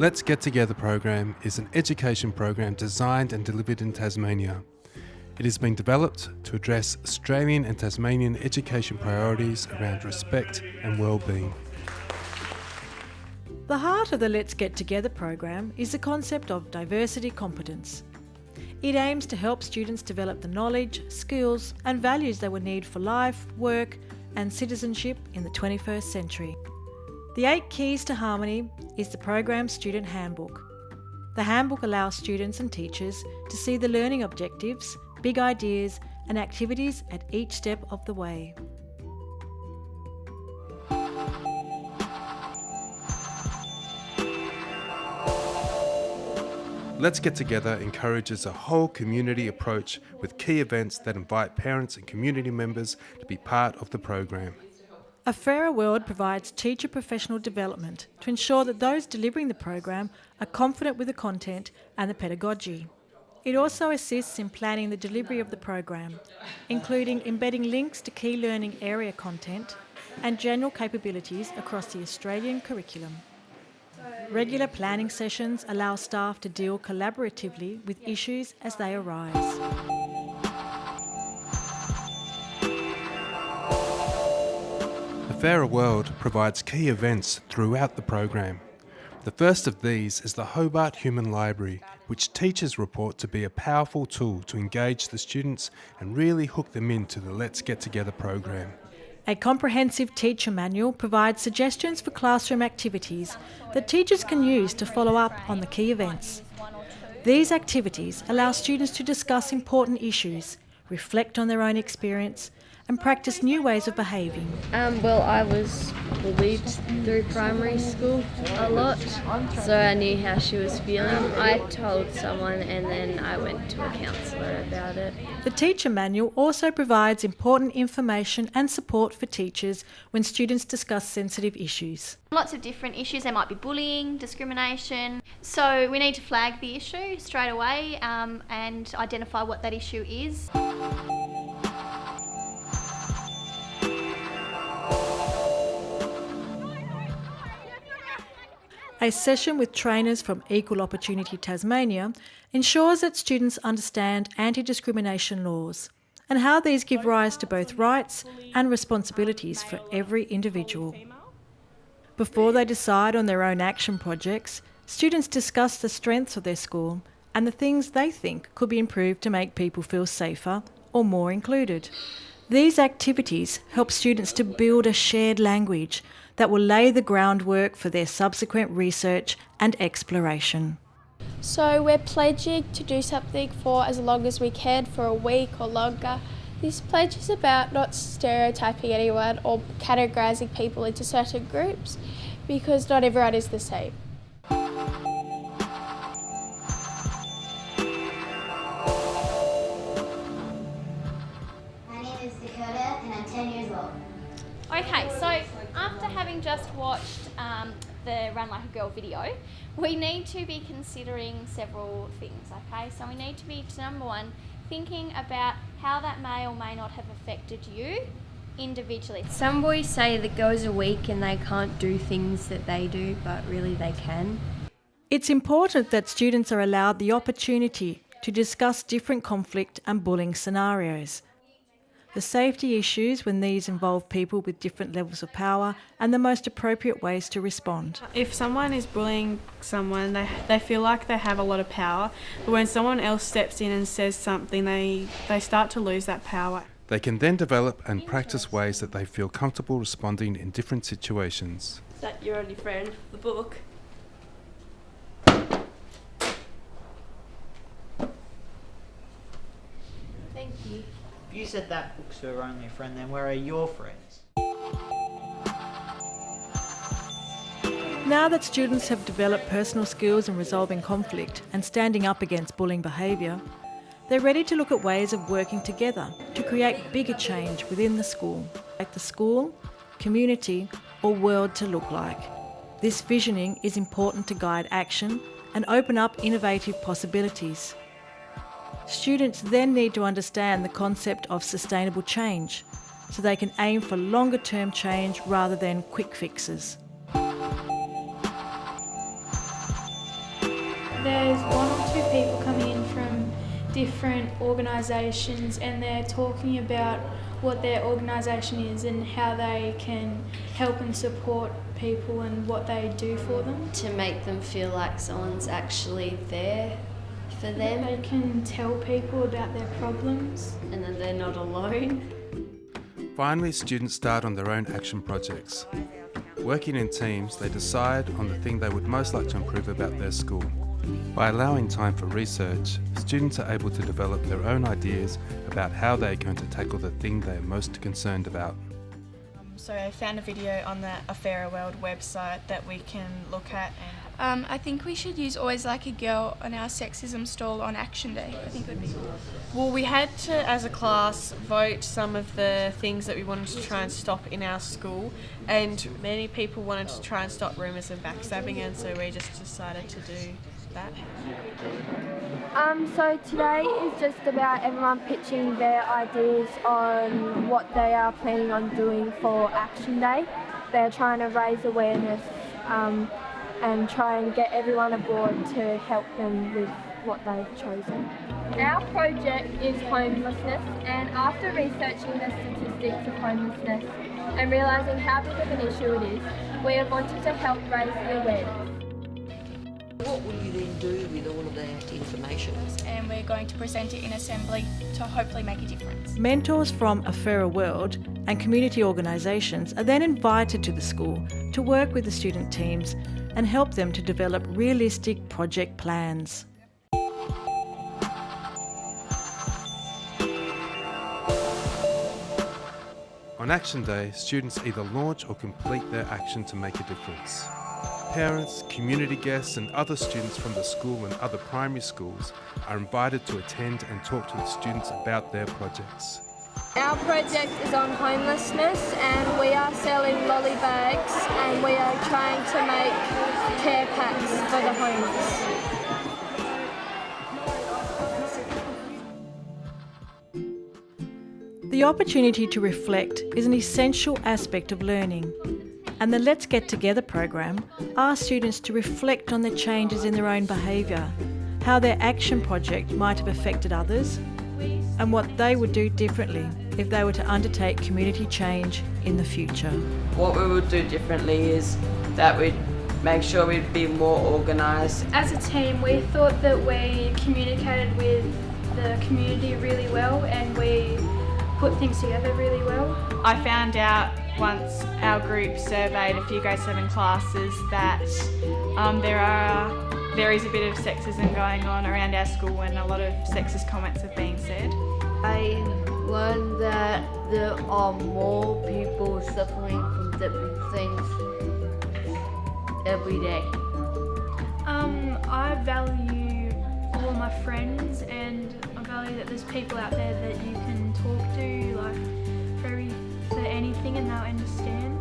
Let's Get Together program is an education program designed and delivered in Tasmania. It has been developed to address Australian and Tasmanian education priorities around respect and well-being. The heart of the Let's Get Together program is the concept of diversity competence. It aims to help students develop the knowledge, skills and values they will need for life, work and citizenship in the 21st century. The 8 Keys to Harmony is the program's student handbook. The handbook allows students and teachers to see the learning objectives, big ideas and activities at each step of the way. Let's Get Together encourages a whole community approach with key events that invite parents and community members to be part of the program. A Fairer World provides teacher professional development to ensure that those delivering the program are confident with the content and the pedagogy. It also assists in planning the delivery of the program, including embedding links to key learning area content and general capabilities across the Australian curriculum. Regular planning sessions allow staff to deal collaboratively with issues as they arise. A Fairer World provides key events throughout the program. The first of these is the Hobart Human Library, which teachers report to be a powerful tool to engage the students and really hook them into the Let's Get Together program. A comprehensive teacher manual provides suggestions for classroom activities that teachers can use to follow up on the key events. These activities allow students to discuss important issues, reflect on their own experience, and practice new ways of behaving. Well, I was bullied through primary school a lot, so I knew how she was feeling. I told someone and then I went to a counsellor about it. The teacher manual also provides important information and support for teachers when students discuss sensitive issues. Lots of different issues. There might be bullying, discrimination. So we need to flag the issue straight away and identify what that issue is. A session with trainers from Equal Opportunity Tasmania ensures that students understand anti-discrimination laws and how these give rise to both rights and responsibilities for every individual. Before they decide on their own action projects, students discuss the strengths of their school and the things they think could be improved to make people feel safer or more included. These activities help students to build a shared language that will lay the groundwork for their subsequent research and exploration. So we're pledging to do something for as long as we can, for a week or longer. This pledge is about not stereotyping anyone or categorising people into certain groups, because not everyone is the same. Okay, so after having just watched the Run Like a Girl video, we need to be considering several things, okay? So we need to be, number one, thinking about how that may or may not have affected you individually. Some boys say that girls are weak and they can't do things that they do, but really they can. It's important that students are allowed the opportunity to discuss different conflict and bullying scenarios, the safety issues when these involve people with different levels of power, and the most appropriate ways to respond. If someone is bullying someone, they feel like they have a lot of power, but when someone else steps in and says something, they start to lose that power. They can then develop and practice ways that they feel comfortable responding in different situations. Is that your only friend, the book? Thank you. If you said that book's your only friend, then where are your friends? Now that students have developed personal skills in resolving conflict and standing up against bullying behaviour, they're ready to look at ways of working together to create bigger change within the school, like the school, community or world to look like. This visioning is important to guide action and open up innovative possibilities. Students then need to understand the concept of sustainable change so they can aim for longer term change rather than quick fixes. there's one or two people coming in from different organisations and they're talking about what their organisation is and how they can help and support people and what they do for them. To make them feel like someone's actually there for them. They can tell people about their problems. And that they're not alone. Finally, students start on their own action projects. Working in teams, they decide on the thing they would most like to improve about their school. By allowing time for research, students are able to develop their own ideas about how they are going to tackle the thing they are most concerned about. So I found a video on the A Fairer World website that we can look at. And I think we should use Always Like a Girl on our sexism stall on Action Day. I think it would be cool. well, we had to, as a class, vote some of the things that we wanted to try and stop in our school, and many people wanted to try and stop rumours of backstabbing, and so we just decided to do that. So today is just about everyone pitching their ideas on what they are planning on doing for Action Day. They're trying to raise awareness and try and get everyone aboard to help them with what they've chosen. Our project is homelessness, and after researching the statistics of homelessness and realising how big of an issue it is, we have wanted to help raise the awareness. What will you then do with all of that information? And we're going to present it in assembly to hopefully make a difference. Mentors from A Fairer World and community organisations are then invited to the school to work with the student teams and help them to develop realistic project plans. On Action Day, students either launch or complete their action to make a difference. Parents, community guests and other students from the school and other primary schools are invited to attend and talk to the students about their projects. Our project is on homelessness, and we are selling lolly bags, and we are trying to make care packs for the homeless. The opportunity to reflect is an essential aspect of learning, and the Let's Get Together program asks students to reflect on the changes in their own behaviour, how their action project might have affected others, and what they would do differently if they were to undertake community change in the future. What we would do differently is that we'd make sure we'd be more organised. As a team, we thought that we communicated with the community really well and we put things together really well. I found out once our group surveyed a few grade 7 classes that there is a bit of sexism going on around our school and a lot of sexist comments have been said. I learned that there are more people suffering from different things every day. I value all of my friends, and I value that there's people out there that you can talk to, like for anything, and they'll understand.